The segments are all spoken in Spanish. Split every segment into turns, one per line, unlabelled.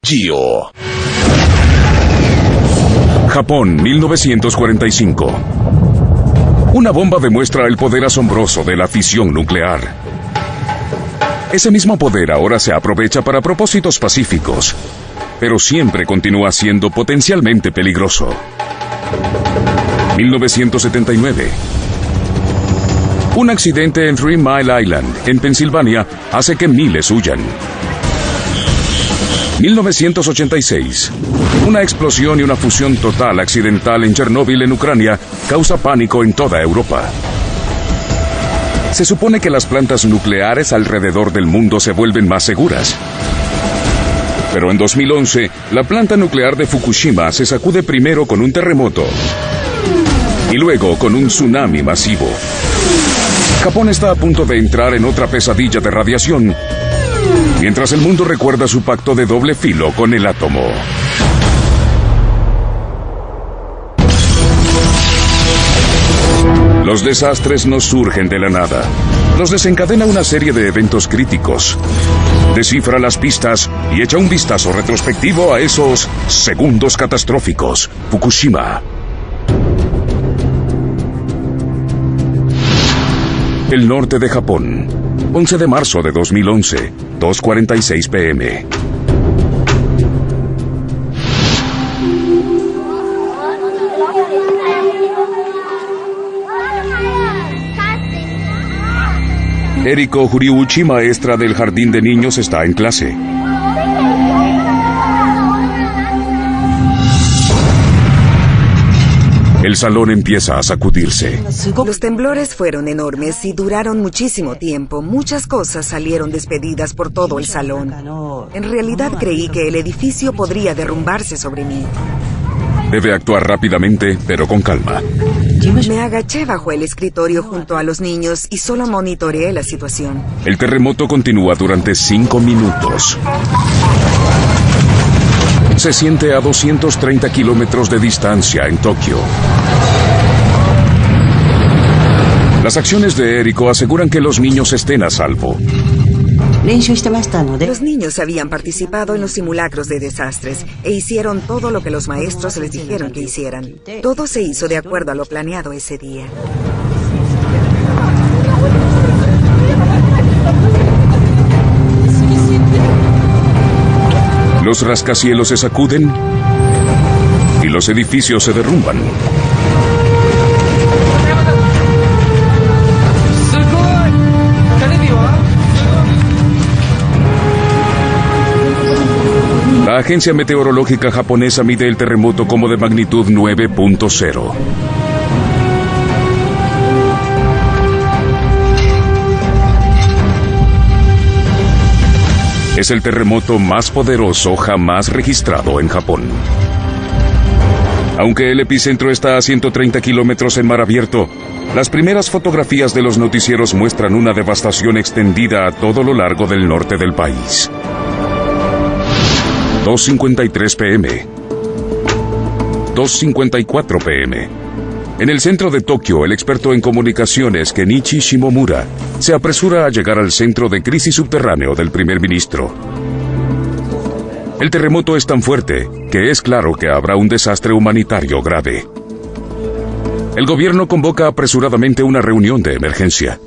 Gio. Japón, 1945. Una bomba demuestra el poder asombroso de la fisión nuclear. Ese mismo poder ahora se aprovecha para propósitos pacíficos, pero siempre continúa siendo potencialmente peligroso. 1979. Un accidente en 3 Mile Island, en Pensilvania, hace que miles huyan. 1986. Una explosión y una fusión total accidental en Chernóbil, en Ucrania, causa pánico en toda Europa. Se supone que las plantas nucleares alrededor del mundo se vuelven más seguras. Pero en 2011, la planta nuclear de Fukushima se sacude primero con un terremoto y luego con un tsunami masivo. Japón está a punto de entrar en otra pesadilla de radiación, mientras el mundo recuerda su pacto de doble filo con el átomo. Los desastres no surgen de la nada. Los desencadena una serie de eventos críticos. Descifra las pistas y echa un vistazo retrospectivo a esos segundos catastróficos. Fukushima. El norte de Japón. 11 de marzo de 2011, 2:46 p.m. Eriko Horiuchi, maestra del jardín de niños, está en clase. El salón empieza a sacudirse.
Los temblores fueron enormes y duraron muchísimo tiempo. Muchas cosas salieron despedidas por todo el salón. En realidad creí que el edificio podría derrumbarse sobre mí.
Debe actuar rápidamente, pero con calma.
Me agaché bajo el escritorio junto a los niños y solo monitoreé la situación.
El terremoto continúa durante 5 minutos. Se siente a 230 kilómetros de distancia en Tokio. Las acciones de Eriko aseguran que los niños estén a salvo.
Los niños habían participado en los simulacros de desastres e hicieron todo lo que los maestros les dijeron que hicieran. Todo se hizo de acuerdo a lo planeado ese día.
Los rascacielos se sacuden y los edificios se derrumban. La agencia meteorológica japonesa mide el terremoto como de magnitud 9.0. Es el terremoto más poderoso jamás registrado en Japón. Aunque el epicentro está a 130 kilómetros en mar abierto, las primeras fotografías de los noticieros muestran una devastación extendida a todo lo largo del norte del país. 2:53 p.m. 2:54 p.m. En el centro de Tokio, el experto en comunicaciones Kenichi Shimomura se apresura a llegar al centro de crisis subterráneo del primer ministro. El terremoto es tan fuerte que es claro que habrá un desastre humanitario grave. El gobierno convoca apresuradamente una reunión de emergencia.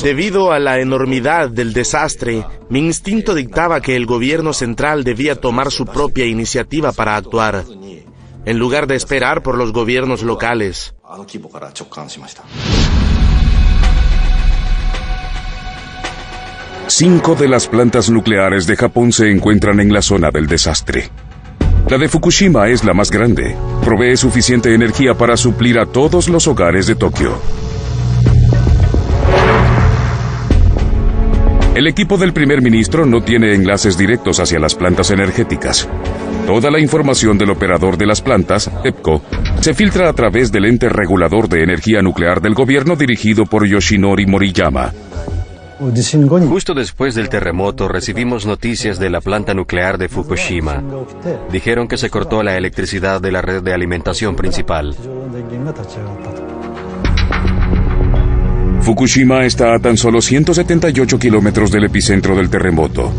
Debido a la enormidad del desastre, mi instinto dictaba que el gobierno central debía tomar su propia iniciativa para actuar, en lugar de esperar por los gobiernos locales.
5 de las plantas nucleares de Japón se encuentran en la zona del desastre. La de Fukushima es la más grande. Provee suficiente energía para suplir a todos los hogares de Tokio. El equipo del primer ministro no tiene enlaces directos hacia las plantas energéticas. Toda la información del operador de las plantas, TEPCO, se filtra a través del ente regulador de energía nuclear del gobierno dirigido por Yoshinori Moriyama.
Justo después del terremoto recibimos noticias de la planta nuclear de Fukushima. Dijeron que se cortó la electricidad de la red de alimentación principal.
Fukushima está a tan solo 178 kilómetros del epicentro del terremoto.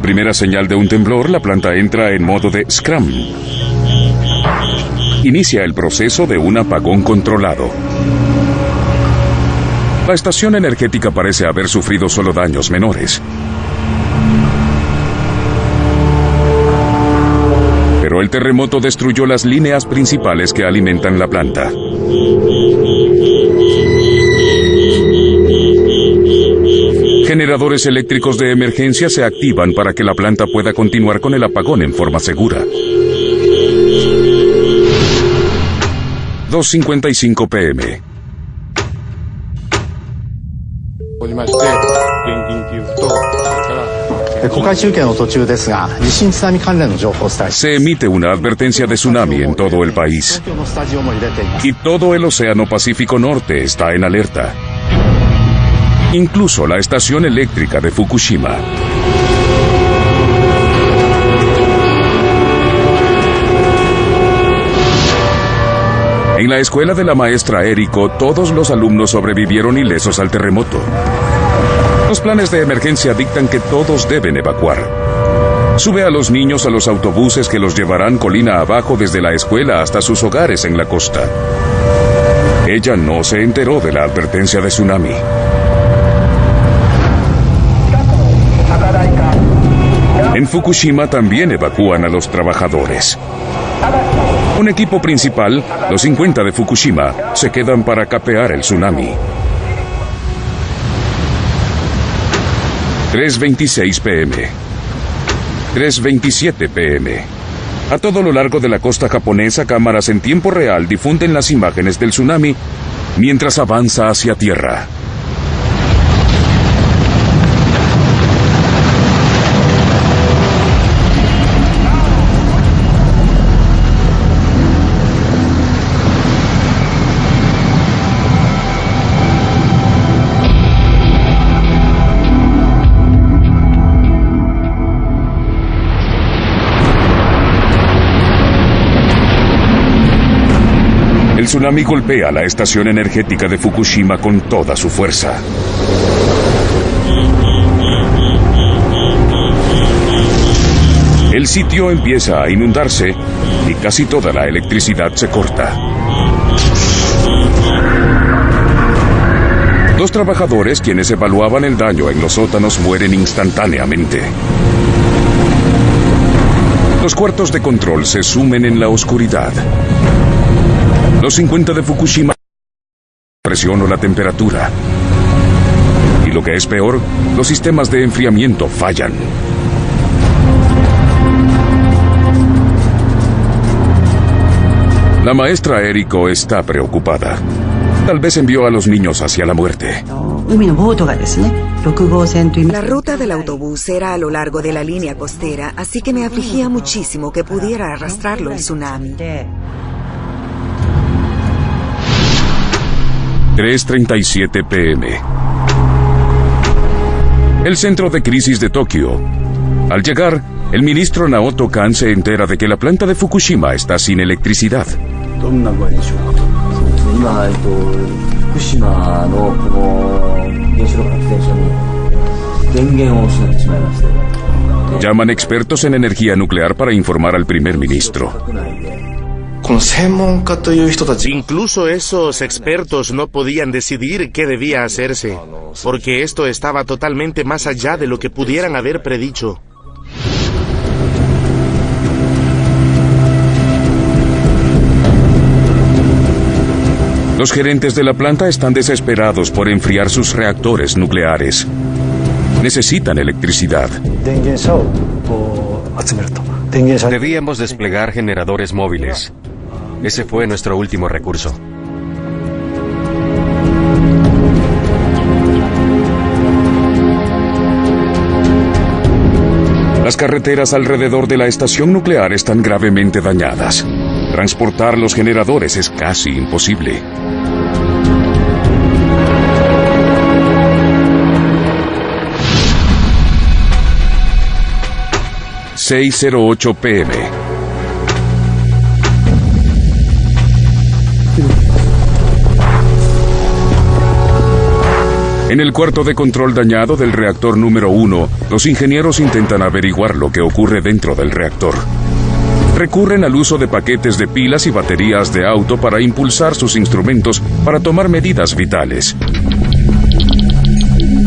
primera señal de un temblor, la planta entra en modo de Scrum. Inicia el proceso de un apagón controlado. La estación energética parece haber sufrido solo daños menores. Pero el terremoto destruyó las líneas principales que alimentan la planta. Generadores eléctricos de emergencia se activan para que la planta pueda continuar con el apagón en forma segura. 2:55 p.m. Se emite una advertencia de tsunami en todo el país. Y todo el Océano Pacífico Norte está en alerta. Incluso la estación eléctrica de Fukushima. En la escuela de la maestra Eriko, todos los alumnos sobrevivieron ilesos al terremoto. Los planes de emergencia dictan que todos deben evacuar. Sube a los niños a los autobuses que los llevarán colina abajo desde la escuela hasta sus hogares en la costa. Ella no se enteró de la advertencia de tsunami. En Fukushima también evacúan a los trabajadores. Un equipo principal, los 50 de Fukushima, se quedan para capear el tsunami. 3:26 p.m. 3:27 p.m. A todo lo largo de la costa japonesa, cámaras en tiempo real difunden las imágenes del tsunami mientras avanza hacia tierra. El tsunami golpea la estación energética de Fukushima con toda su fuerza. El sitio empieza a inundarse y casi toda la electricidad se corta. Los trabajadores, quienes evaluaban el daño en los sótanos, mueren instantáneamente. Los cuartos de control se sumen en la oscuridad. Los 50 de Fukushima presión o la temperatura. Y lo que es peor, los sistemas de enfriamiento fallan. La maestra Eriko está preocupada. Tal vez envió a los niños hacia la muerte.
La ruta del autobús era a lo largo de la línea costera, así que me afligía muchísimo que pudiera arrastrarlo el tsunami.
3:37 p.m. El centro de crisis de Tokio. Al llegar, el ministro Naoto Kan se entera de que la planta de Fukushima está sin electricidad. Llaman expertos en energía nuclear para informar al primer ministro.
Incluso esos expertos no podían decidir qué debía hacerse, porque esto estaba totalmente más allá de lo que pudieran haber predicho.
Los gerentes de la planta están desesperados por enfriar sus reactores nucleares. Necesitan electricidad.
Debíamos desplegar generadores móviles. Ese fue nuestro último recurso.
Las carreteras alrededor de la estación nuclear están gravemente dañadas. Transportar los generadores es casi imposible. ...6:08 p.m. En el cuarto de control dañado del reactor número 1, los ingenieros intentan averiguar lo que ocurre dentro del reactor. Recurren al uso de paquetes de pilas y baterías de auto para impulsar sus instrumentos para tomar medidas vitales.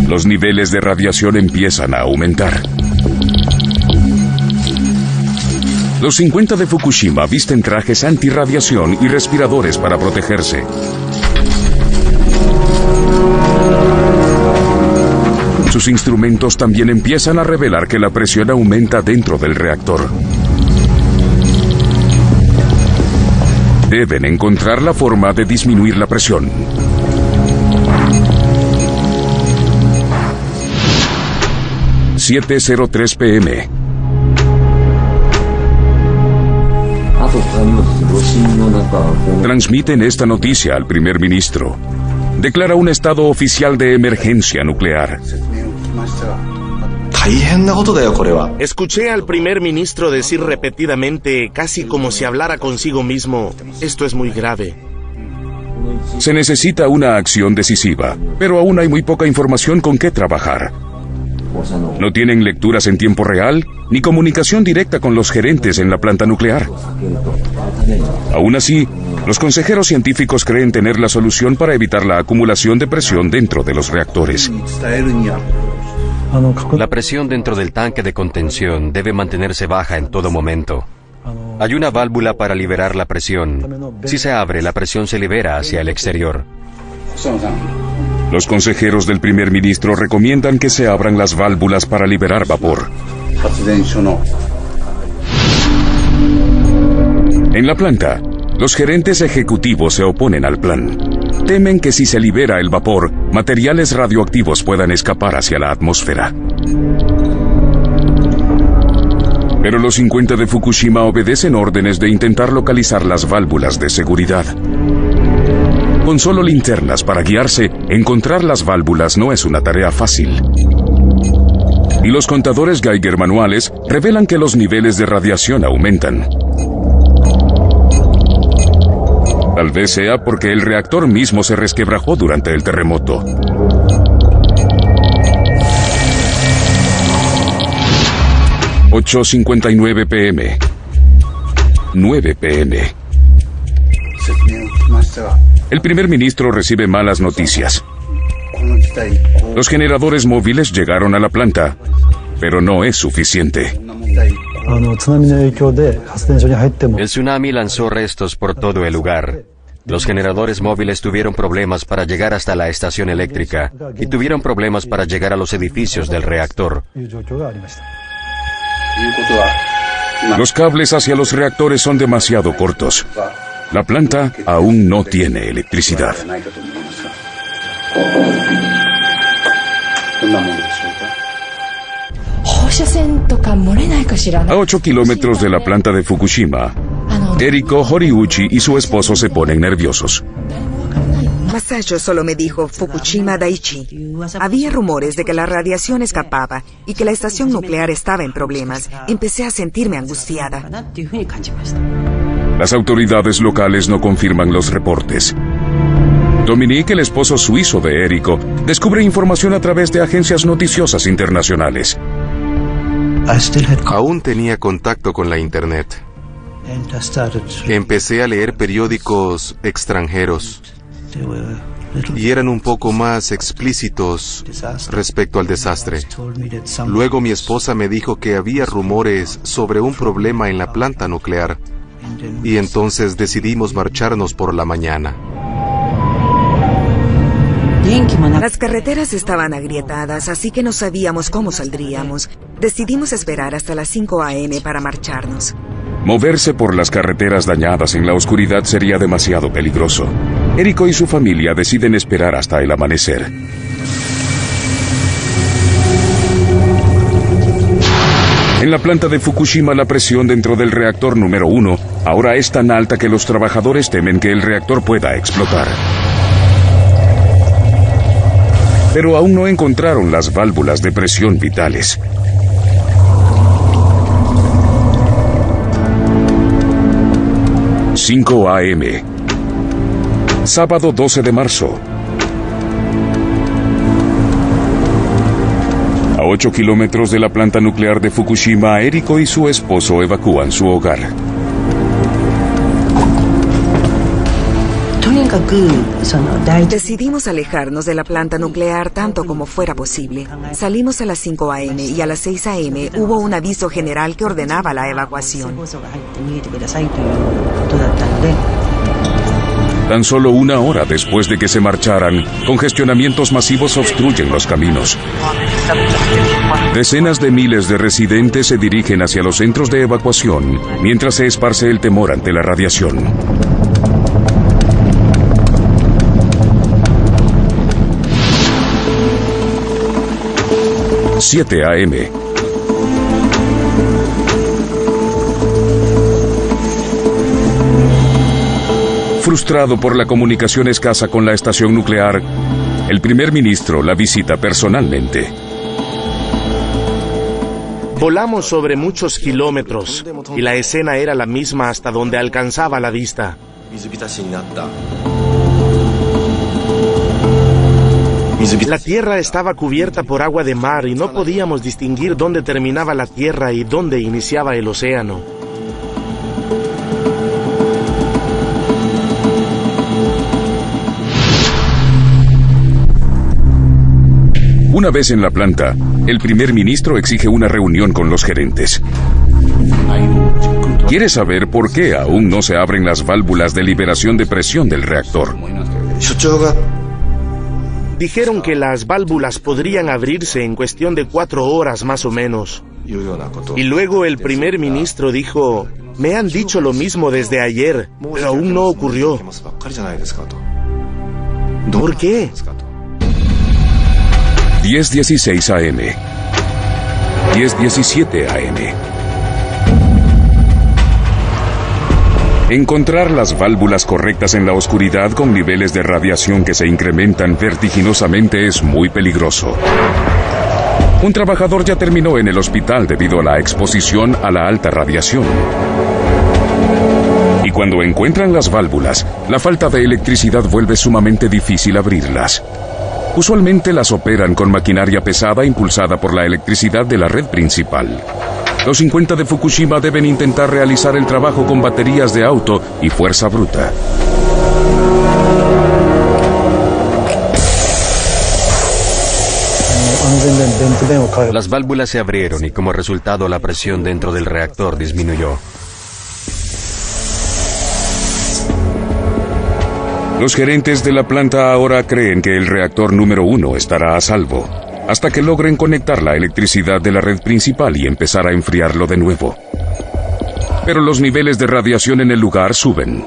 Los niveles de radiación empiezan a aumentar. Los 50 de Fukushima visten trajes antirradiación y respiradores para protegerse. Sus instrumentos también empiezan a revelar que la presión aumenta dentro del reactor. Deben encontrar la forma de disminuir la presión. ...7:03 p.m. Transmiten esta noticia al primer ministro. Declara un estado oficial de emergencia nuclear.
Escuché al primer ministro decir repetidamente, casi como si hablara consigo mismo, esto es muy grave.
Se necesita una acción decisiva, pero aún hay muy poca información con qué trabajar. No tienen lecturas en tiempo real, ni comunicación directa con los gerentes en la planta nuclear. Aún así, los consejeros científicos creen tener la solución para evitar la acumulación de presión dentro de los reactores.
La presión dentro del tanque de contención debe mantenerse baja en todo momento. Hay una válvula para liberar la presión. Si se abre, la presión se libera hacia el exterior.
Los consejeros del primer ministro recomiendan que se abran las válvulas para liberar vapor. En la planta, los gerentes ejecutivos se oponen al plan. Temen que si se libera el vapor, materiales radioactivos puedan escapar hacia la atmósfera. Pero los 50 de Fukushima obedecen órdenes de intentar localizar las válvulas de seguridad. Con solo linternas para guiarse, encontrar las válvulas no es una tarea fácil. Y los contadores Geiger manuales revelan que los niveles de radiación aumentan. Tal vez sea porque el reactor mismo se resquebrajó durante el terremoto. ...8:59 p.m. 9 p.m. El primer ministro recibe malas noticias. Los generadores móviles llegaron a la planta, pero no es suficiente.
El tsunami lanzó restos por todo el lugar. Los generadores móviles tuvieron problemas para llegar hasta la estación eléctrica y tuvieron problemas para llegar a los edificios del reactor.
Los cables hacia los reactores son demasiado cortos. La planta aún no tiene electricidad. A 8 kilómetros de la planta de Fukushima, Eriko Horiuchi y su esposo se ponen nerviosos.
Masayo solo me dijo Fukushima Daiichi. Había rumores de que la radiación escapaba y que la estación nuclear estaba en problemas. Empecé a sentirme angustiada.
Las autoridades locales no confirman los reportes. Dominique, el esposo suizo de Eriko, descubre información a través de agencias noticiosas internacionales.
Aún tenía contacto con la Internet. Empecé a leer periódicos extranjeros y eran un poco más explícitos respecto al desastre. Luego mi esposa me dijo que había rumores sobre un problema en la planta nuclear y entonces decidimos marcharnos por la mañana.
Las carreteras estaban agrietadas, así que no sabíamos cómo saldríamos. Decidimos esperar hasta las 5 a.m. para marcharnos.
Moverse por las carreteras dañadas en la oscuridad sería demasiado peligroso. Eriko y su familia deciden esperar hasta el amanecer. En la planta de Fukushima, la presión dentro del reactor número 1 ahora es tan alta que los trabajadores temen que el reactor pueda explotar. Pero aún no encontraron las válvulas de presión vitales. ...5 a.m. Sábado 12 de marzo. 8 kilómetros de la planta nuclear de Fukushima, Eriko y su esposo evacúan su hogar.
Decidimos alejarnos de la planta nuclear tanto como fuera posible. Salimos a las 5 a.m. y a las 6 a.m. hubo un aviso general que ordenaba la evacuación.
Tan solo una hora después de que se marcharan, congestionamientos masivos obstruyen los caminos. Decenas de miles de residentes se dirigen hacia los centros de evacuación, mientras se esparce el temor ante la radiación. 7 a.m. Frustrado por la comunicación escasa con la estación nuclear, el primer ministro la visita personalmente.
Volamos sobre muchos kilómetros y la escena era la misma hasta donde alcanzaba la vista. La tierra estaba cubierta por agua de mar y no podíamos distinguir dónde terminaba la tierra y dónde iniciaba el océano.
Una vez en la planta, el primer ministro exige una reunión con los gerentes. Quiere saber por qué aún no se abren las válvulas de liberación de presión del reactor.
Dijeron que las válvulas podrían abrirse en cuestión de 4 horas más o menos. Y luego el primer ministro dijo, me han dicho lo mismo desde ayer, pero aún no ocurrió. ¿Por qué?
10:16 a.m. 10:17 a.m. Encontrar las válvulas correctas en la oscuridad con niveles de radiación que se incrementan vertiginosamente es muy peligroso. Un trabajador ya terminó en el hospital debido a la exposición a la alta radiación. Y cuando encuentran las válvulas, la falta de electricidad vuelve sumamente difícil abrirlas. Usualmente las operan con maquinaria pesada impulsada por la electricidad de la red principal. Los 50 de Fukushima deben intentar realizar el trabajo con baterías de auto y fuerza bruta.
Las válvulas se abrieron y como resultado la presión dentro del reactor disminuyó.
Los gerentes de la planta ahora creen que el reactor número 1 estará a salvo, hasta que logren conectar la electricidad de la red principal y empezar a enfriarlo de nuevo. Pero los niveles de radiación en el lugar suben.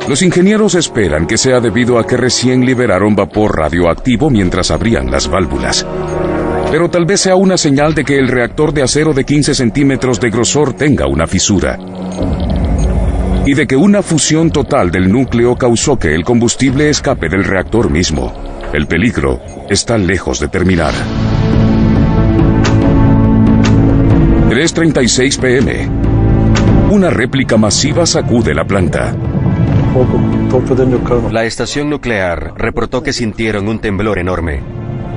Los ingenieros esperan que sea debido a que recién liberaron vapor radioactivo mientras abrían las válvulas. Pero tal vez sea una señal de que el reactor de acero de 15 centímetros de grosor tenga una fisura. Y de que una fusión total del núcleo causó que el combustible escape del reactor mismo. El peligro está lejos de terminar. 3:36 p.m. Una réplica masiva sacude la planta.
La estación nuclear reportó que sintieron un temblor enorme.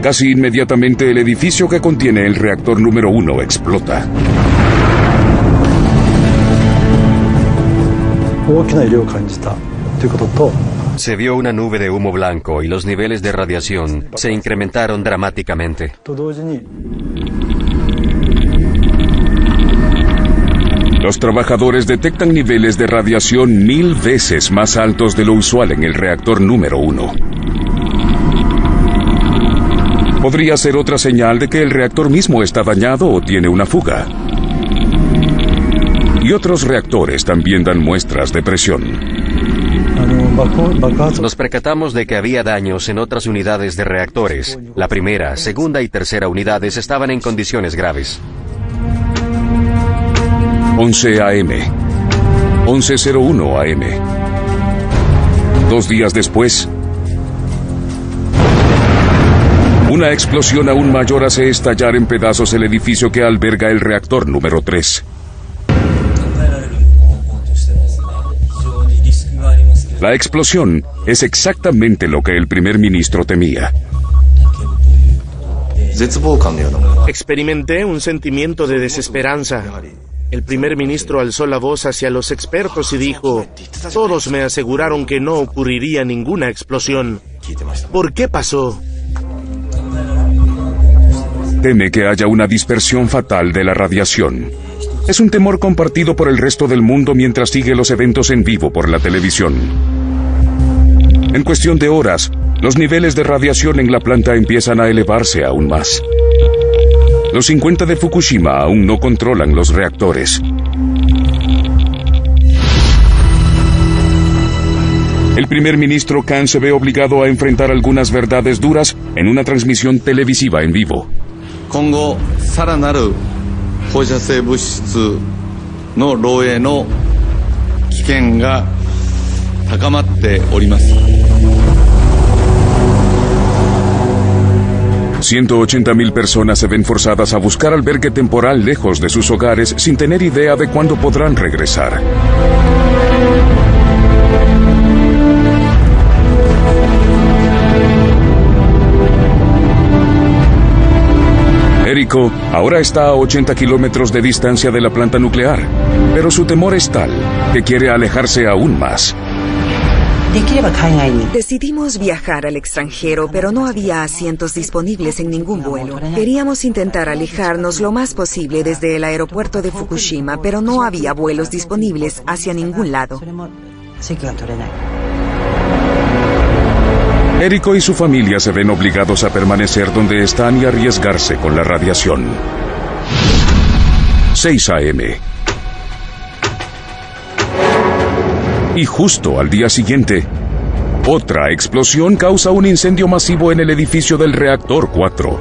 Casi inmediatamente el edificio que contiene el reactor número 1 explota.
Se vio una nube de humo blanco y los niveles de radiación se incrementaron dramáticamente.
Los trabajadores detectan niveles de radiación 1000 veces más altos de lo usual en el reactor número 1. Podría ser otra señal de que el reactor mismo está dañado o tiene una fuga. Y otros reactores también dan muestras de presión.
Nos percatamos de que había daños en otras unidades de reactores. La primera, segunda y tercera unidades estaban en condiciones graves.
11 a.m. 11:01 a.m. 2 días después, una explosión aún mayor hace estallar en pedazos el edificio que alberga el reactor número 3. La explosión es exactamente lo que el primer ministro temía.
Experimenté un sentimiento de desesperanza. El primer ministro alzó la voz hacia los expertos y dijo: todos me aseguraron que no ocurriría ninguna explosión. ¿Por qué pasó?
Teme que haya una dispersión fatal de la radiación. Es un temor compartido por el resto del mundo mientras sigue los eventos en vivo por la televisión. En cuestión de horas, los niveles de radiación en la planta empiezan a elevarse aún más. Los 50 de Fukushima aún no controlan los reactores. El primer ministro Kan se ve obligado a enfrentar algunas verdades duras en una transmisión televisiva en vivo. $180,000 personas se ven forzadas a buscar albergue temporal lejos de sus hogares sin tener idea de cuándo podrán regresar. Eriko ahora está a 80 kilómetros de distancia de la planta nuclear, pero su temor es tal que quiere alejarse aún más.
Decidimos viajar al extranjero, pero no había asientos disponibles en ningún vuelo. Queríamos intentar alejarnos lo más posible desde el aeropuerto de Fukushima, pero no había vuelos disponibles hacia ningún lado.
Eriko y su familia se ven obligados a permanecer donde están y arriesgarse con la radiación. 6 a.m. Y justo al día siguiente, otra explosión causa un incendio masivo en el edificio del reactor 4.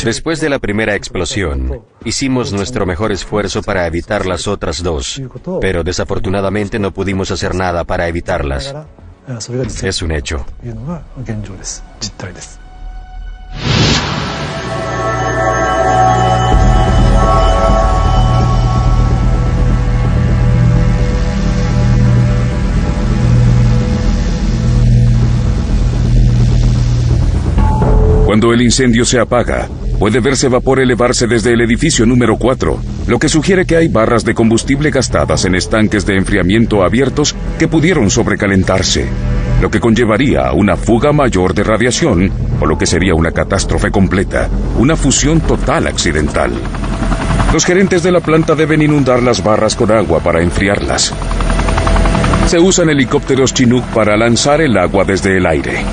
Después de la primera explosión, hicimos nuestro mejor esfuerzo para evitar las otras dos, pero desafortunadamente no pudimos hacer nada para evitarlas. Es un hecho.
Cuando el incendio se apaga, puede verse vapor elevarse desde el edificio número 4, lo que sugiere que hay barras de combustible gastadas en estanques de enfriamiento abiertos que pudieron sobrecalentarse, lo que conllevaría a una fuga mayor de radiación, o lo que sería una catástrofe completa, una fusión total accidental. Los gerentes de la planta deben inundar las barras con agua para enfriarlas. Se usan helicópteros Chinook para lanzar el agua desde el aire.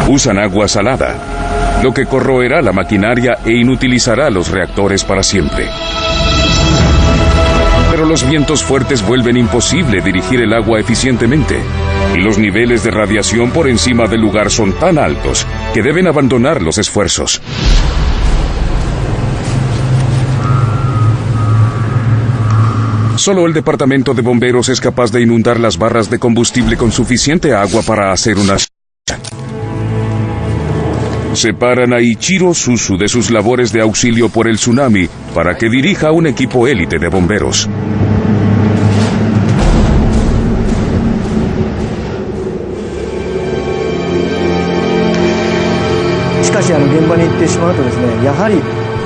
Usan agua salada, lo que corroerá la maquinaria e inutilizará los reactores para siempre. Pero los vientos fuertes vuelven imposible dirigir el agua eficientemente, y los niveles de radiación por encima del lugar son tan altos que deben abandonar los esfuerzos. Solo el departamento de bomberos es capaz de inundar las barras de combustible con suficiente agua para hacer una... Separan a Ichiro Suzu de sus labores de auxilio por el tsunami para que dirija un equipo élite de bomberos.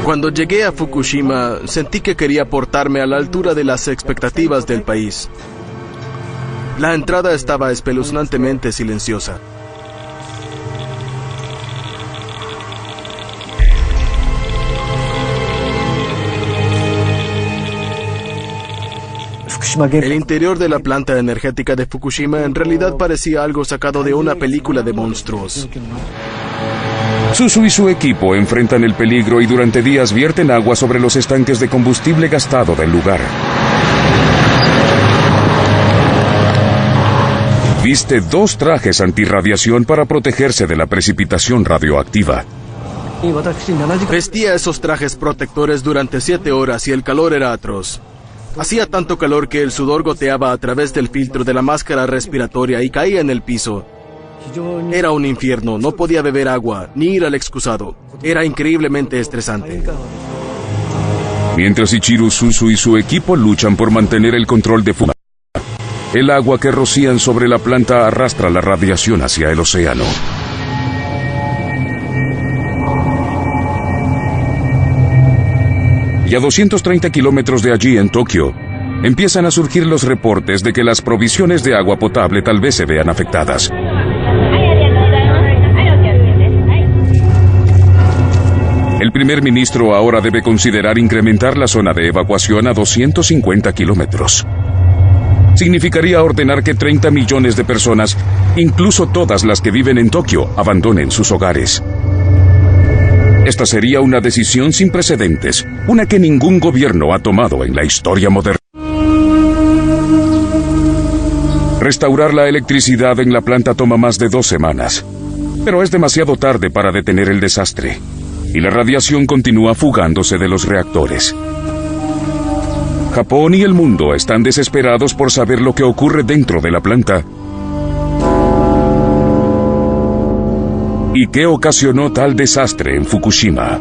Cuando llegué a Fukushima, sentí que quería portarme a la altura de las expectativas del país. La entrada estaba espeluznantemente silenciosa. El interior de la planta energética de Fukushima en realidad parecía algo sacado de una película de monstruos.
Suzu y su equipo enfrentan el peligro y durante días vierten agua sobre los estanques de combustible gastado del lugar. Viste 2 trajes antirradiación para protegerse de la precipitación radioactiva.
Vestía esos trajes protectores durante 7 horas y el calor era atroz. Hacía tanto calor que el sudor goteaba a través del filtro de la máscara respiratoria y caía en el piso. Era un infierno, no podía beber agua, ni ir al excusado. Era increíblemente estresante.
Mientras Ichiro Suzu y su equipo luchan por mantener el control de Fukushima, el agua que rocían sobre la planta arrastra la radiación hacia el océano. Y a 230 kilómetros de allí, en Tokio, empiezan a surgir los reportes de que las provisiones de agua potable tal vez se vean afectadas. El primer ministro ahora debe considerar incrementar la zona de evacuación a 250 kilómetros. Significaría ordenar que 30 millones de personas, incluso todas las que viven en Tokio, abandonen sus hogares. Esta sería una decisión sin precedentes, una que ningún gobierno ha tomado en la historia moderna. Restaurar la electricidad en la planta toma más de 2 semanas, pero es demasiado tarde para detener el desastre, y la radiación continúa fugándose de los reactores. Japón y el mundo están desesperados por saber lo que ocurre dentro de la planta. ¿Y qué ocasionó tal desastre en Fukushima?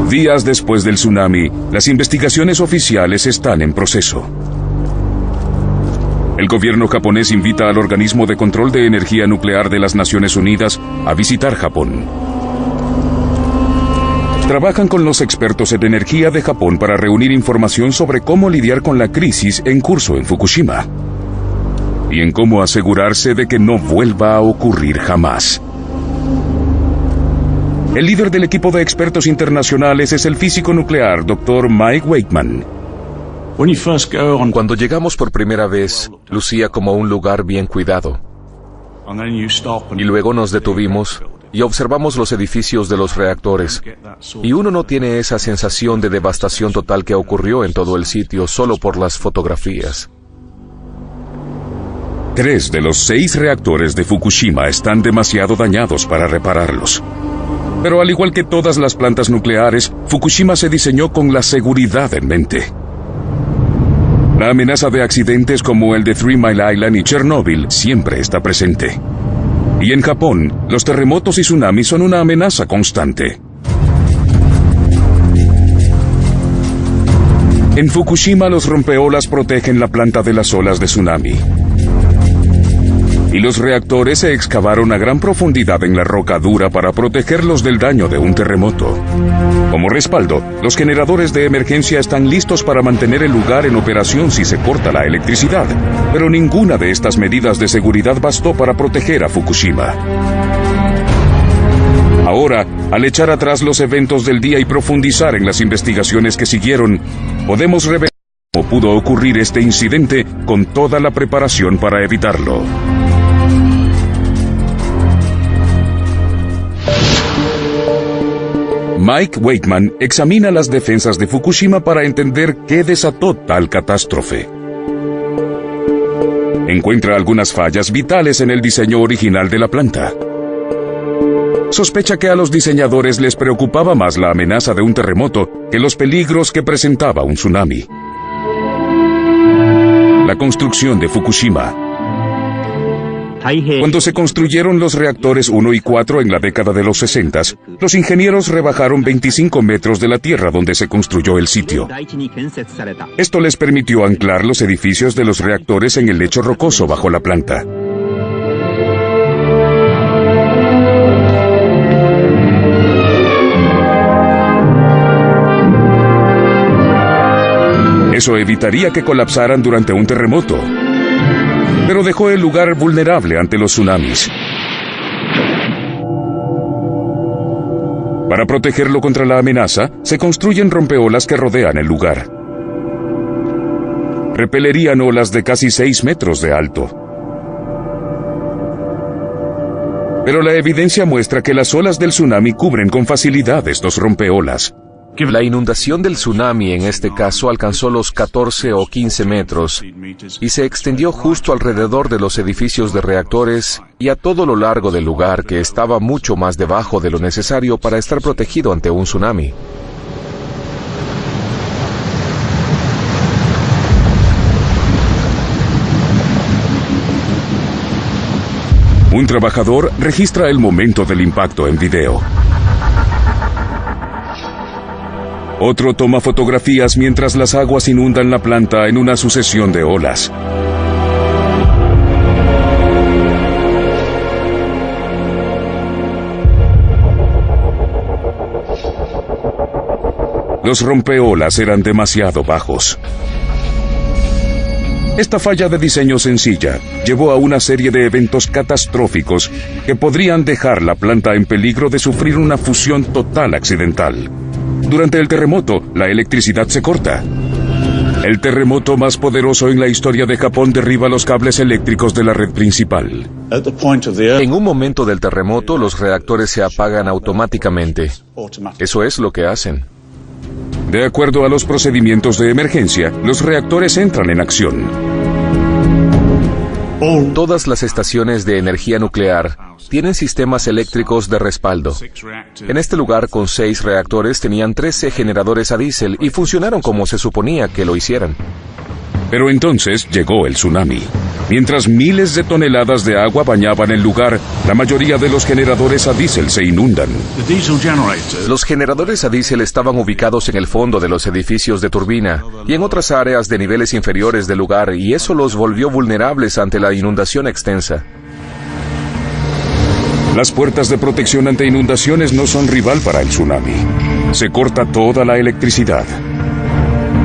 Días después del tsunami, las investigaciones oficiales están en proceso. El gobierno japonés invita al Organismo de Control de Energía Nuclear de las Naciones Unidas a visitar Japón. Trabajan con los expertos en energía de Japón para reunir información sobre cómo lidiar con la crisis en curso en Fukushima y en cómo asegurarse de que no vuelva a ocurrir jamás. El líder del equipo de expertos internacionales es el físico nuclear, Dr. Mike Wakeman.
Cuando llegamos por primera vez, lucía como un lugar bien cuidado. Y luego nos detuvimos y observamos los edificios de los reactores. Y uno no tiene esa sensación de devastación total que ocurrió en todo el sitio solo por las fotografías.
3 de los 6 reactores de Fukushima están demasiado dañados para repararlos. Pero al igual que todas las plantas nucleares, Fukushima se diseñó con la seguridad en mente. La amenaza de accidentes como el de 3 Mile Island y Chernobyl siempre está presente. Y en Japón, los terremotos y tsunamis son una amenaza constante. En Fukushima, los rompeolas protegen la planta de las olas de tsunami. Y los reactores se excavaron a gran profundidad en la roca dura para protegerlos del daño de un terremoto. Como respaldo, los generadores de emergencia están listos para mantener el lugar en operación si se corta la electricidad, pero ninguna de estas medidas de seguridad bastó para proteger a Fukushima. Ahora, al echar atrás los eventos del día y profundizar en las investigaciones que siguieron, podemos revelar cómo pudo ocurrir este incidente con toda la preparación para evitarlo. Mike Wakeman examina las defensas de Fukushima para entender qué desató tal catástrofe. Encuentra algunas fallas vitales en el diseño original de la planta. Sospecha que a los diseñadores les preocupaba más la amenaza de un terremoto que los peligros que presentaba un tsunami. La construcción de Fukushima. Cuando se construyeron los reactores 1 y 4 en la década de los 60, los ingenieros rebajaron 25 metros de la tierra donde se construyó el sitio. Esto les permitió anclar los edificios de los reactores en el lecho rocoso bajo la planta. Eso evitaría que colapsaran durante un terremoto, pero dejó el lugar vulnerable ante los tsunamis. Para protegerlo contra la amenaza, se construyen rompeolas que rodean el lugar. Repelerían olas de casi 6 metros de alto. Pero la evidencia muestra que las olas del tsunami cubren con facilidad estos rompeolas.
La inundación del tsunami en este caso alcanzó los 14 o 15 metros y se extendió justo alrededor de los edificios de reactores y a todo lo largo del lugar, que estaba mucho más debajo de lo necesario para estar protegido ante un tsunami.
Un trabajador registra el momento del impacto en video. Otro toma fotografías mientras las aguas inundan la planta en una sucesión de olas. Los rompeolas eran demasiado bajos. Esta falla de diseño sencilla llevó a una serie de eventos catastróficos que podrían dejar la planta en peligro de sufrir una fusión total accidental. Durante el terremoto, la electricidad se corta. El terremoto más poderoso en la historia de Japón derriba los cables eléctricos de la red principal.
En un momento del terremoto, los reactores se apagan automáticamente. Eso es lo que hacen.
De acuerdo a los procedimientos de emergencia, los reactores entran en acción.
Todas las estaciones de energía nuclear tienen sistemas eléctricos de respaldo. En este lugar, con 6 reactores, tenían 13 generadores a diésel y funcionaron como se suponía que lo hicieran.
Pero entonces llegó el tsunami. Mientras miles de toneladas de agua bañaban el lugar, la mayoría de los generadores a diésel se inundan.
Los generadores a diésel estaban ubicados en el fondo de los edificios de turbina y en otras áreas de niveles inferiores del lugar, y eso los volvió vulnerables ante la inundación extensa.
Las puertas de protección ante inundaciones no son rival para el tsunami. Se corta toda la electricidad.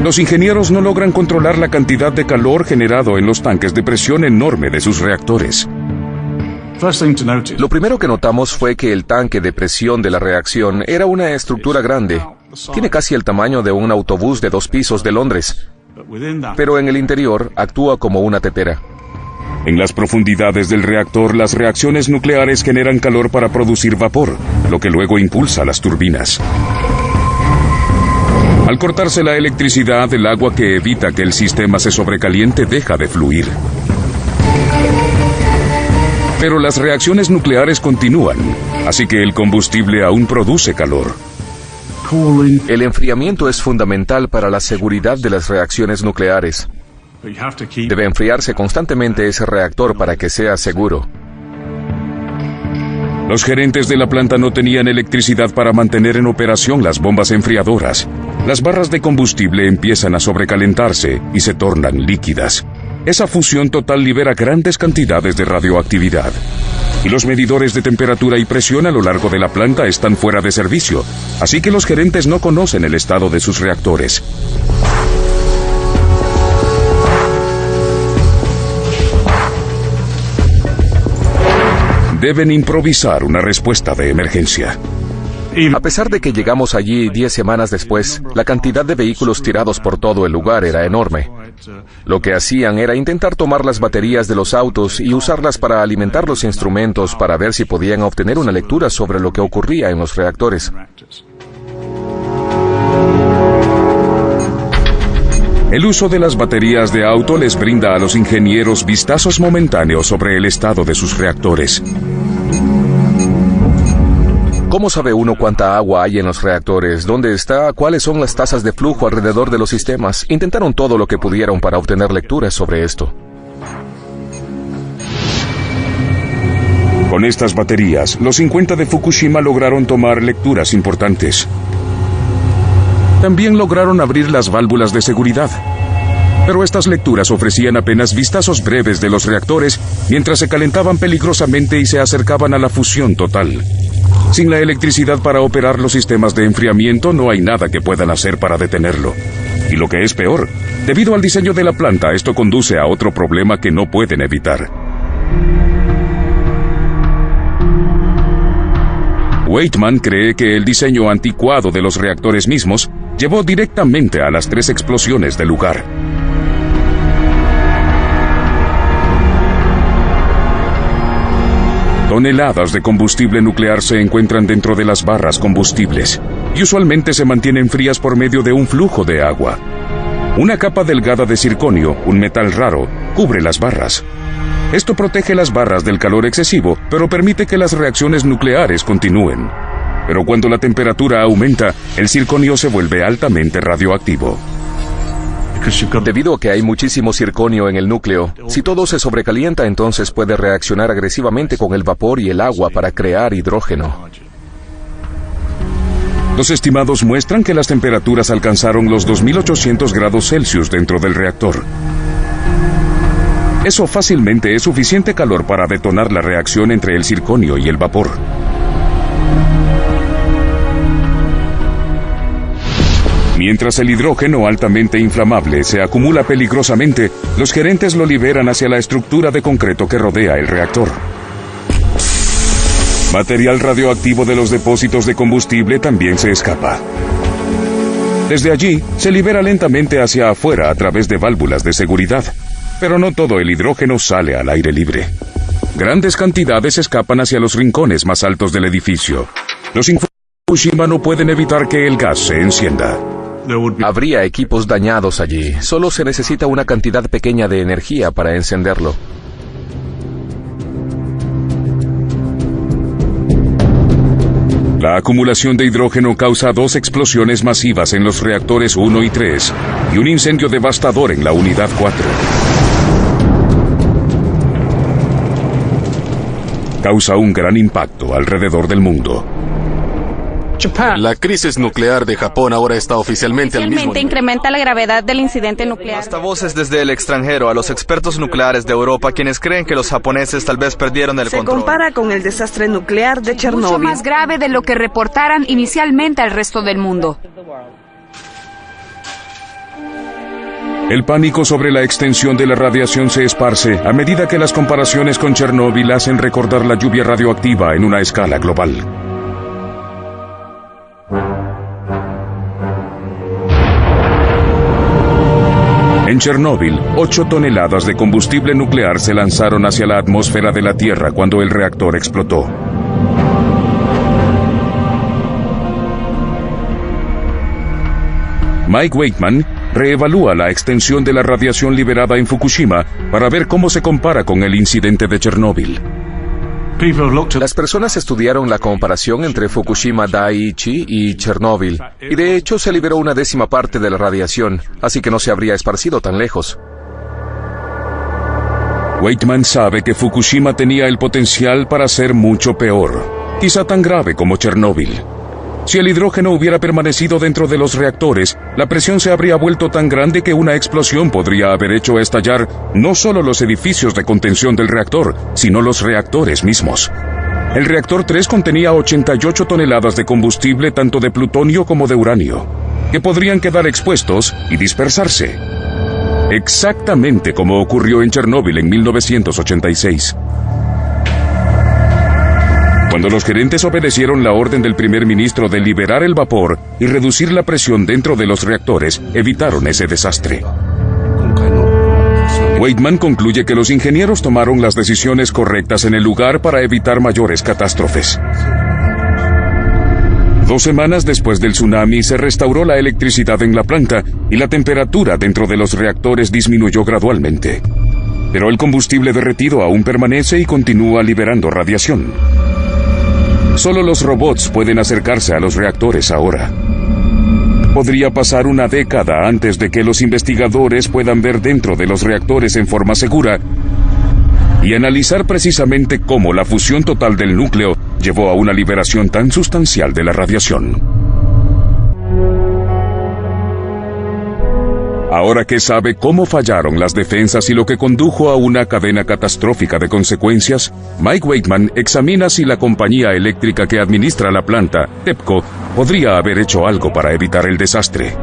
Los ingenieros no logran controlar la cantidad de calor generado en los tanques de presión enorme de sus reactores.
Lo primero que notamos fue que el tanque de presión de la reacción era una estructura grande. Tiene casi el tamaño de un autobús de 2 pisos de Londres. Pero en el interior actúa como una tetera.
En las profundidades del reactor, las reacciones nucleares generan calor para producir vapor, lo que luego impulsa las turbinas. Al cortarse la electricidad, el agua que evita que el sistema se sobrecaliente deja de fluir. Pero las reacciones nucleares continúan, así que el combustible aún produce calor.
El enfriamiento es fundamental para la seguridad de las reacciones nucleares. Debe enfriarse constantemente ese reactor para que sea seguro.
Los gerentes de la planta no tenían electricidad para mantener en operación las bombas enfriadoras. Las barras de combustible empiezan a sobrecalentarse y se tornan líquidas. Esa fusión total libera grandes cantidades de radioactividad. Y los medidores de temperatura y presión a lo largo de la planta están fuera de servicio, así que los gerentes no conocen el estado de sus reactores. Deben improvisar una respuesta de emergencia.
A pesar de que llegamos allí 10 semanas después, la cantidad de vehículos tirados por todo el lugar era enorme. Lo que hacían era intentar tomar las baterías de los autos y usarlas para alimentar los instrumentos para ver si podían obtener una lectura sobre lo que ocurría en los reactores.
El uso de las baterías de auto les brinda a los ingenieros vistazos momentáneos sobre el estado de sus reactores.
¿Cómo sabe uno cuánta agua hay en los reactores? ¿Dónde está? ¿Cuáles son las tasas de flujo alrededor de los sistemas? Intentaron todo lo que pudieron para obtener lecturas sobre esto.
Con estas baterías, los 50 de Fukushima lograron tomar lecturas importantes. También lograron abrir las válvulas de seguridad. Pero estas lecturas ofrecían apenas vistazos breves de los reactores mientras se calentaban peligrosamente y se acercaban a la fusión total. Sin la electricidad para operar los sistemas de enfriamiento, no hay nada que puedan hacer para detenerlo. Y lo que es peor, debido al diseño de la planta, esto conduce a otro problema que no pueden evitar. Weightman cree que el diseño anticuado de los reactores mismos llevó directamente a las 3 explosiones del lugar. Toneladas de combustible nuclear se encuentran dentro de las barras combustibles y usualmente se mantienen frías por medio de un flujo de agua. Una capa delgada de circonio, un metal raro, cubre las barras. Esto protege las barras del calor excesivo, pero permite que las reacciones nucleares continúen. Pero cuando la temperatura aumenta, el circonio se vuelve altamente radioactivo.
Debido a que hay muchísimo circonio en el núcleo, si todo se sobrecalienta, entonces puede reaccionar agresivamente con el vapor y el agua para crear hidrógeno.
Los estimados muestran que las temperaturas alcanzaron los 2800 grados Celsius dentro del reactor. Eso fácilmente es suficiente calor para detonar la reacción entre el circonio y el vapor. Mientras el hidrógeno altamente inflamable se acumula peligrosamente, los gerentes lo liberan hacia la estructura de concreto que rodea el reactor. Material radioactivo de los depósitos de combustible también se escapa. Desde allí, se libera lentamente hacia afuera a través de válvulas de seguridad. Pero no todo el hidrógeno sale al aire libre. Grandes cantidades escapan hacia los rincones más altos del edificio. Los ingenieros de Fukushima no pueden evitar que el gas se encienda.
Habría equipos dañados allí. Solo se necesita una cantidad pequeña de energía para encenderlo.
La acumulación de hidrógeno causa 2 explosiones masivas en los reactores 1 y 3 y un incendio devastador en la unidad 4. Causa un gran impacto alrededor del mundo.
La crisis nuclear de Japón ahora está oficialmente al mismo nivel.
Incrementa la gravedad del incidente nuclear.
Hasta voces desde el extranjero a los expertos nucleares de Europa, quienes creen que los japoneses tal vez perdieron el control.
Se compara con el desastre nuclear de Chernóbil.
Mucho más grave de lo que reportaran inicialmente al resto del mundo.
El pánico sobre la extensión de la radiación se esparce a medida que las comparaciones con Chernóbil hacen recordar la lluvia radioactiva en una escala global. En Chernóbil, 8 toneladas de combustible nuclear se lanzaron hacia la atmósfera de la Tierra cuando el reactor explotó. Mike Wakeman reevalúa la extensión de la radiación liberada en Fukushima para ver cómo se compara con el incidente de Chernóbil.
Las personas estudiaron la comparación entre Fukushima Daiichi y Chernóbil, y de hecho se liberó una 10ª parte de la radiación, así que no se habría esparcido tan lejos.
Wakeman sabe que Fukushima tenía el potencial para ser mucho peor, quizá tan grave como Chernóbil. Si el hidrógeno hubiera permanecido dentro de los reactores, la presión se habría vuelto tan grande que una explosión podría haber hecho estallar no solo los edificios de contención del reactor, sino los reactores mismos. El reactor 3 contenía 88 toneladas de combustible tanto de plutonio como de uranio, que podrían quedar expuestos y dispersarse. Exactamente como ocurrió en Chernóbil en 1986. Cuando los gerentes obedecieron la orden del primer ministro de liberar el vapor y reducir la presión dentro de los reactores, evitaron ese desastre. Wakeman concluye que los ingenieros tomaron las decisiones correctas en el lugar para evitar mayores catástrofes. 2 semanas después del tsunami se restauró la electricidad en la planta y la temperatura dentro de los reactores disminuyó gradualmente. Pero el combustible derretido aún permanece y continúa liberando radiación. Solo los robots pueden acercarse a los reactores ahora. Podría pasar una década antes de que los investigadores puedan ver dentro de los reactores en forma segura y analizar precisamente cómo la fusión total del núcleo llevó a una liberación tan sustancial de la radiación. Ahora que sabe cómo fallaron las defensas y lo que condujo a una cadena catastrófica de consecuencias, Mike Wakeman examina si la compañía eléctrica que administra la planta, TEPCO, podría haber hecho algo para evitar el desastre.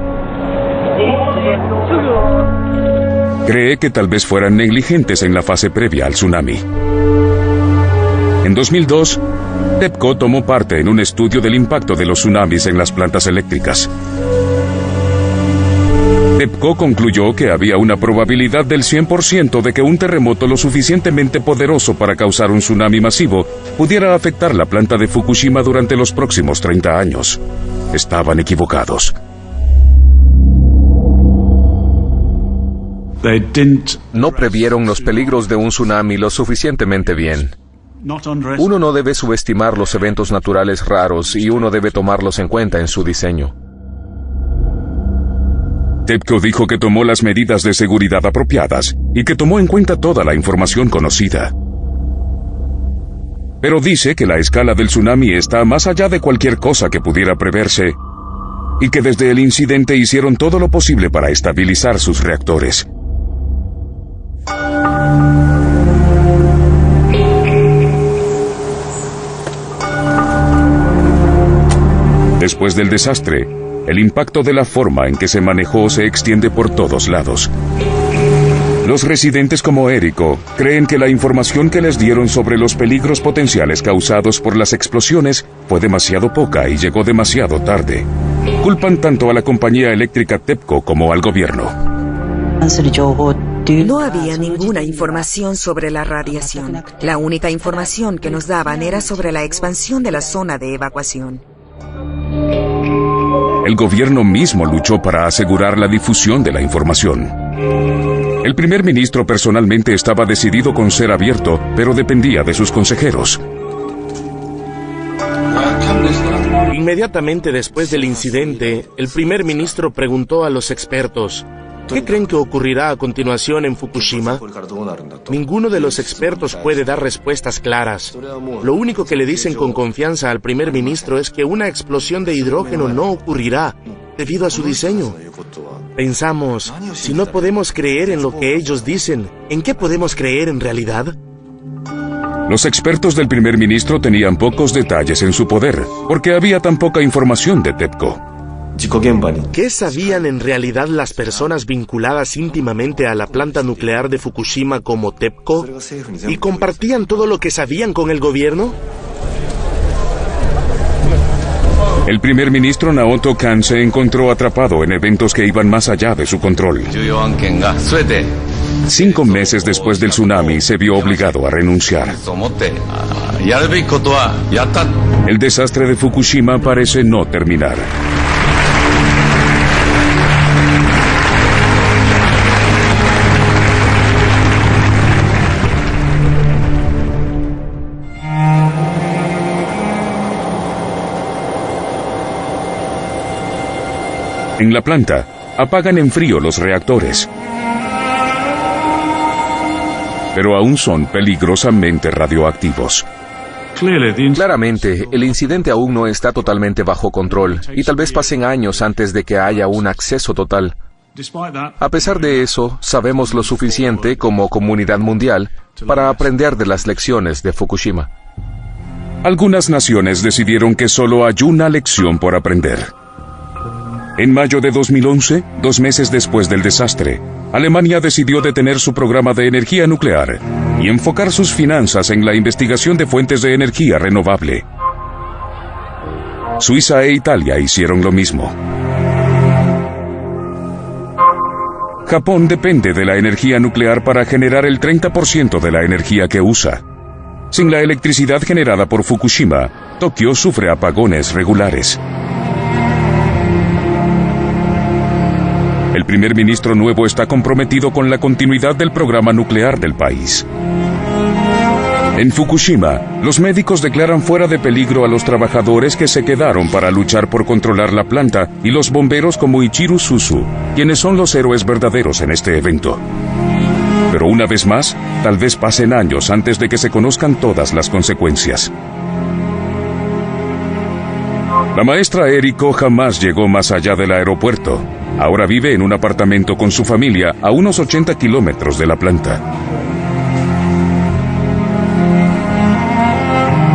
Cree que tal vez fueran negligentes en la fase previa al tsunami. En 2002, TEPCO tomó parte en un estudio del impacto de los tsunamis en las plantas eléctricas. TEPCO concluyó que había una probabilidad del 100% de que un terremoto lo suficientemente poderoso para causar un tsunami masivo pudiera afectar la planta de Fukushima durante los próximos 30 años. Estaban equivocados.
No previeron los peligros de un tsunami lo suficientemente bien. Uno no debe subestimar los eventos naturales raros y uno debe tomarlos en cuenta en su diseño.
TEPCO dijo que tomó las medidas de seguridad apropiadas y que tomó en cuenta toda la información conocida. Pero dice que la escala del tsunami está más allá de cualquier cosa que pudiera preverse y que desde el incidente hicieron todo lo posible para estabilizar sus reactores. Después del desastre, El impacto de la forma en que se manejó se extiende por todos lados. Los residentes como Érico creen que la información que les dieron sobre los peligros potenciales causados por las explosiones fue demasiado poca y llegó demasiado tarde. Culpan tanto a la compañía eléctrica TEPCO como al gobierno.
No había ninguna información sobre la radiación. La única información que nos daban era sobre la expansión de la zona de evacuación.
El gobierno mismo luchó para asegurar la difusión de la información. El primer ministro personalmente estaba decidido con ser abierto, pero dependía de sus consejeros.
Inmediatamente después del incidente, el primer ministro preguntó a los expertos: ¿qué creen que ocurrirá a continuación en Fukushima? Ninguno de los expertos puede dar respuestas claras. Lo único que le dicen con confianza al primer ministro es que una explosión de hidrógeno no ocurrirá debido a su diseño. Pensamos, si no podemos creer en lo que ellos dicen, ¿en qué podemos creer en realidad?
Los expertos del primer ministro tenían pocos detalles en su poder, porque había tan poca información de TEPCO.
¿Qué sabían en realidad las personas vinculadas íntimamente a la planta nuclear de Fukushima como TEPCO? ¿Y compartían todo lo que sabían con el gobierno?
El primer ministro Naoto Kan se encontró atrapado en eventos que iban más allá de su control. 5 meses después del tsunami se vio obligado a renunciar. El desastre de Fukushima parece no terminar. En la planta, apagan en frío los reactores. Pero aún son peligrosamente radioactivos.
Claramente, el incidente aún no está totalmente bajo control y tal vez pasen años antes de que haya un acceso total. A pesar de eso, sabemos lo suficiente como comunidad mundial para aprender de las lecciones de Fukushima.
Algunas naciones decidieron que solo hay una lección por aprender. En mayo de 2011, 2 meses después del desastre, Alemania decidió detener su programa de energía nuclear y enfocar sus finanzas en la investigación de fuentes de energía renovable. Suiza e Italia hicieron lo mismo. Japón depende de la energía nuclear para generar el 30% de la energía que usa. Sin la electricidad generada por Fukushima, Tokio sufre apagones regulares. El primer ministro nuevo está comprometido con la continuidad del programa nuclear del país. En Fukushima, los médicos declaran fuera de peligro a los trabajadores que se quedaron para luchar por controlar la planta y los bomberos como Ichiro Suzu, quienes son los héroes verdaderos en este evento. Pero una vez más, tal vez pasen años antes de que se conozcan todas las consecuencias. La maestra Érico jamás llegó más allá del aeropuerto. Ahora vive en un apartamento con su familia a unos 80 kilómetros de la planta.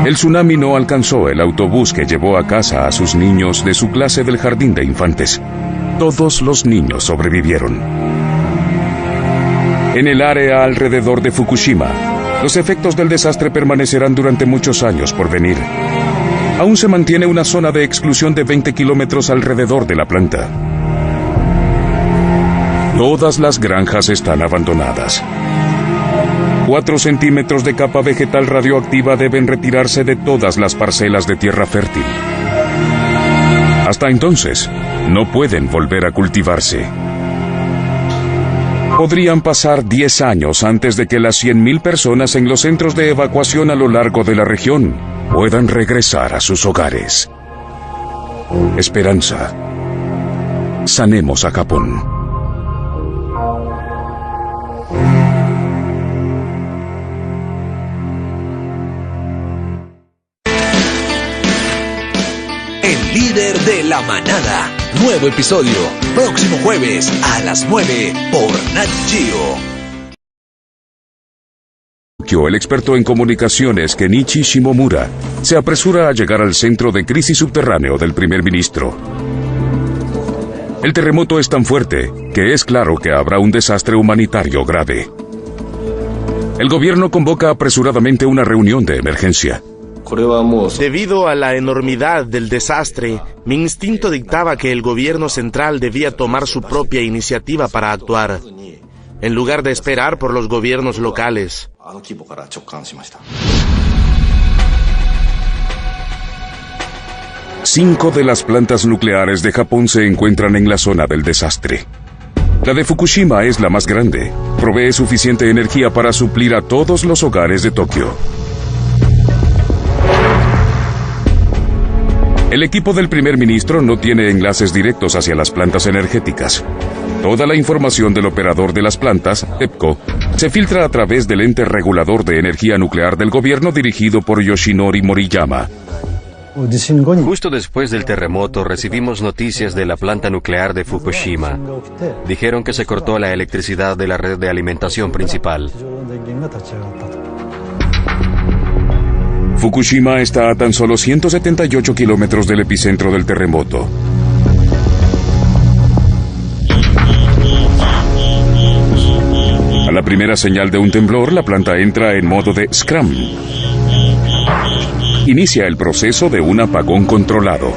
El tsunami no alcanzó el autobús que llevó a casa a sus niños de su clase del jardín de infantes. Todos los niños sobrevivieron. En el área alrededor de Fukushima, los efectos del desastre permanecerán durante muchos años por venir. Aún se mantiene una zona de exclusión de 20 kilómetros alrededor de la planta. Todas las granjas están abandonadas. 4 centímetros de capa vegetal radioactiva deben retirarse de todas las parcelas de tierra fértil. Hasta entonces, no pueden volver a cultivarse. Podrían pasar 10 años antes de que las 100.000 personas en los centros de evacuación a lo largo de la región puedan regresar a sus hogares. Esperanza. Sanemos a Japón.
El líder de la manada. Nuevo episodio, próximo jueves a las 9 por Nat Geo.
El experto en comunicaciones Kenichi Shimomura se apresura a llegar al centro de crisis subterráneo del primer ministro. El terremoto es tan fuerte que es claro que habrá un desastre humanitario grave. El gobierno convoca apresuradamente una reunión de emergencia.
Debido a la enormidad del desastre, mi instinto dictaba que el gobierno central debía tomar su propia iniciativa para actuar, en lugar de esperar por los gobiernos locales.
Cinco de las plantas nucleares de Japón se encuentran en la zona del desastre. La de Fukushima es la más grande. Provee suficiente energía para suplir a todos los hogares de Tokio. El equipo del primer ministro no tiene enlaces directos hacia las plantas energéticas. Toda la información del operador de las plantas, TEPCO, se filtra a través del ente regulador de energía nuclear del gobierno dirigido por Yoshinori Moriyama.
Justo después del terremoto recibimos noticias de la planta nuclear de Fukushima. Dijeron que se cortó la electricidad de la red de alimentación principal.
Fukushima está a tan solo 178 kilómetros del epicentro del terremoto. A la primera señal de un temblor, la planta entra en modo de Scrum. Inicia el proceso de un apagón controlado.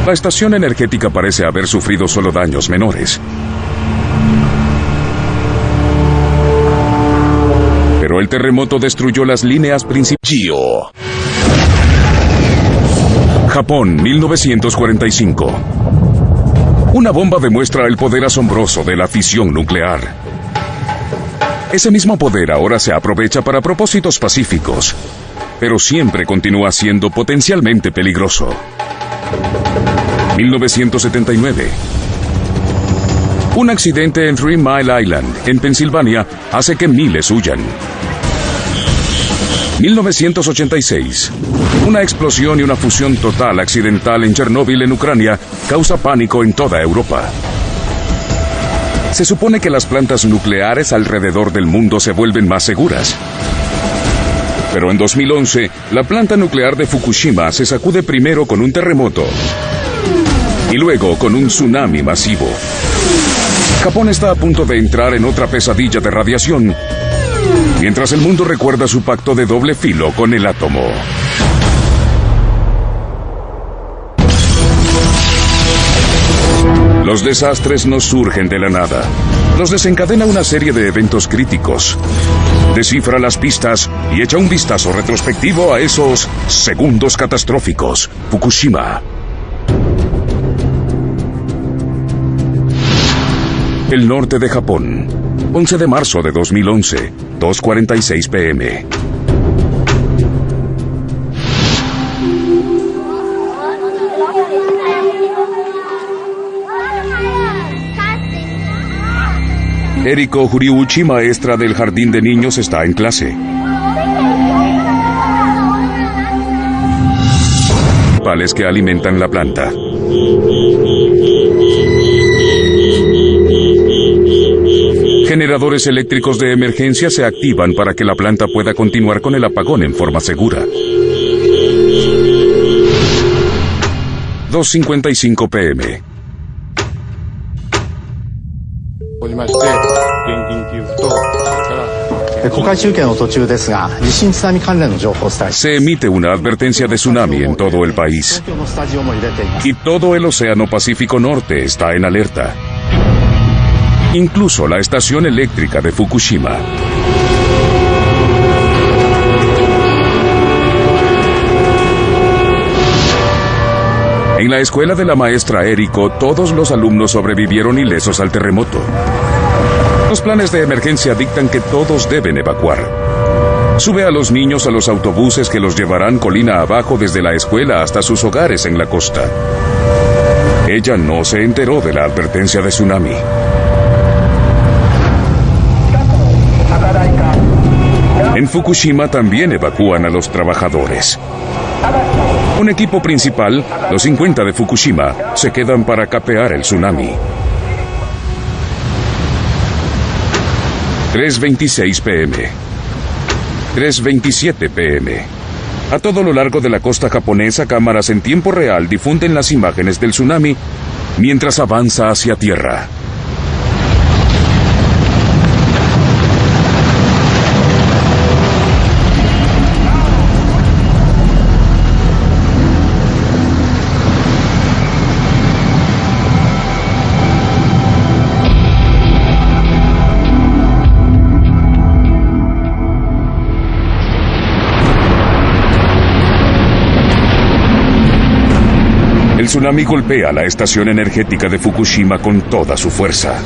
La estación energética parece haber sufrido solo daños menores. Pero el terremoto destruyó las líneas principales. Japón, 1945. Una bomba demuestra el poder asombroso de la fisión nuclear. Ese mismo poder ahora se aprovecha para propósitos pacíficos, pero siempre continúa siendo potencialmente peligroso. 1979. Un accidente en 3 Mile Island, en Pensilvania, hace que miles huyan. 1986. Una explosión y una fusión total accidental en Chernóbil, en Ucrania, causa pánico en toda Europa. Se supone que las plantas nucleares alrededor del mundo se vuelven más seguras. Pero en 2011, la planta nuclear de Fukushima se sacude primero con un terremoto y luego con un tsunami masivo. Japón está a punto de entrar en otra pesadilla de radiación, mientras el mundo recuerda su pacto de doble filo con el átomo. Los desastres no surgen de la nada. Los desencadena una serie de eventos críticos. Descifra las pistas y echa un vistazo retrospectivo a esos segundos catastróficos. Fukushima. El norte de Japón. 11 de marzo de 2011, 2:46 p.m. Eriko Horiuchi, maestra del jardín de niños, está en clase. Pales que alimentan la planta. Generadores eléctricos de emergencia se activan para que la planta pueda continuar con el apagón en forma segura. 2:55 p.m. Se emite una advertencia de tsunami en todo el país. Y todo el Océano Pacífico Norte está en alerta. Incluso la estación eléctrica de Fukushima. En la escuela de la maestra Eriko, todos los alumnos sobrevivieron ilesos al terremoto. Los planes de emergencia dictan que todos deben evacuar. Sube a los niños a los autobuses que los llevarán colina abajo desde la escuela hasta sus hogares en la costa. Ella no se enteró de la advertencia de tsunami. En Fukushima también evacúan a los trabajadores. Un equipo principal, los 50 de Fukushima, se quedan para capear el tsunami. 3:26 p.m. 3:27 p.m. A todo lo largo de la costa japonesa, cámaras en tiempo real difunden las imágenes del tsunami mientras avanza hacia tierra. El tsunami golpea la estación energética de Fukushima con toda su fuerza.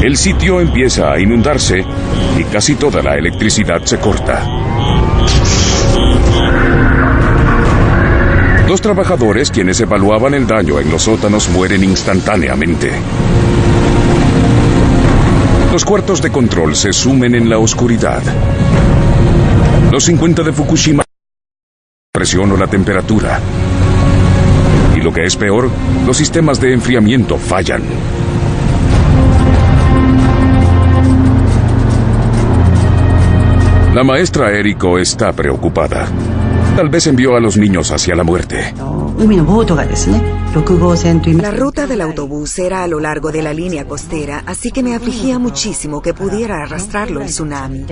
El sitio empieza a inundarse y casi toda la electricidad se corta. Los trabajadores, quienes evaluaban el daño en los sótanos, mueren instantáneamente. Los cuartos de control se sumen en la oscuridad. Los 50 de Fukushima, la presión o la temperatura. Y lo que es peor, los sistemas de enfriamiento fallan. La maestra Eriko está preocupada. Tal vez envió a los niños hacia la muerte.
La ruta del autobús era a lo largo de la línea costera, así que me afligía muchísimo que pudiera arrastrarlo el tsunami.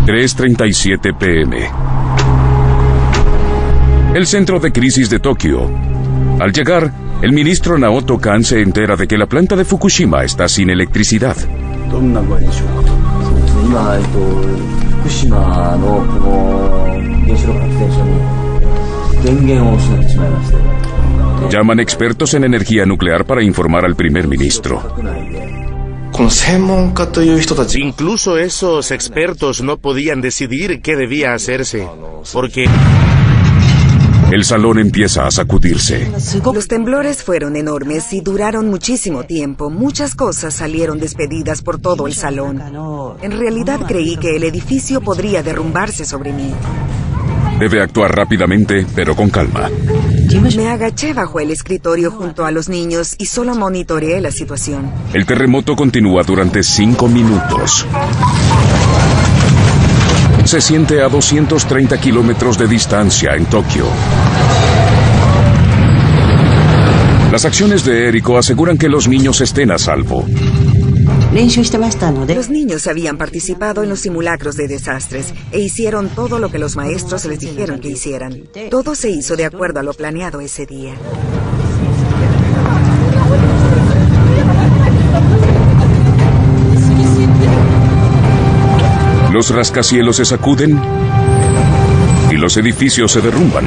3:37 p.m. El centro de crisis de Tokio. Al llegar, el ministro Naoto Kan se entera de que la planta de Fukushima está sin electricidad. Llaman expertos en energía nuclear para informar al primer ministro.
Incluso esos expertos no podían decidir qué debía hacerse, porque
el salón empieza a sacudirse.
Los temblores fueron enormes y duraron muchísimo tiempo. Muchas cosas salieron despedidas por todo el salón. En realidad creí que el edificio podría derrumbarse sobre mí.
Debe actuar rápidamente, pero con calma.
Me agaché bajo el escritorio junto a los niños y solo monitoreé la situación.
El terremoto continúa durante 5 minutos. Se siente a 230 kilómetros de distancia en Tokio. Las acciones de Eriko aseguran que los niños estén a salvo.
Los niños habían participado en los simulacros de desastres e hicieron todo lo que los maestros les dijeron que hicieran. Todo se hizo de acuerdo a lo planeado ese día.
Los rascacielos se sacuden y los edificios se derrumban.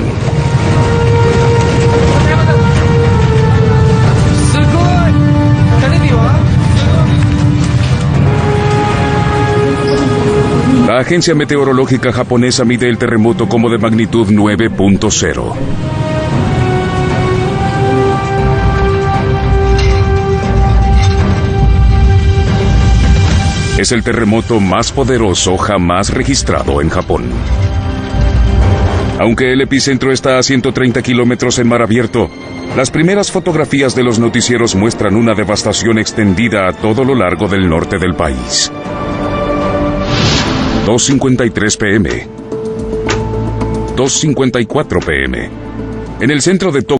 La agencia meteorológica japonesa mide el terremoto como de magnitud 9.0. Es el terremoto más poderoso jamás registrado en Japón. Aunque el epicentro está a 130 kilómetros en mar abierto, las primeras fotografías de los noticieros muestran una devastación extendida a todo lo largo del norte del país. 2:53 p.m. 2:54 p.m. En el centro de Tokio.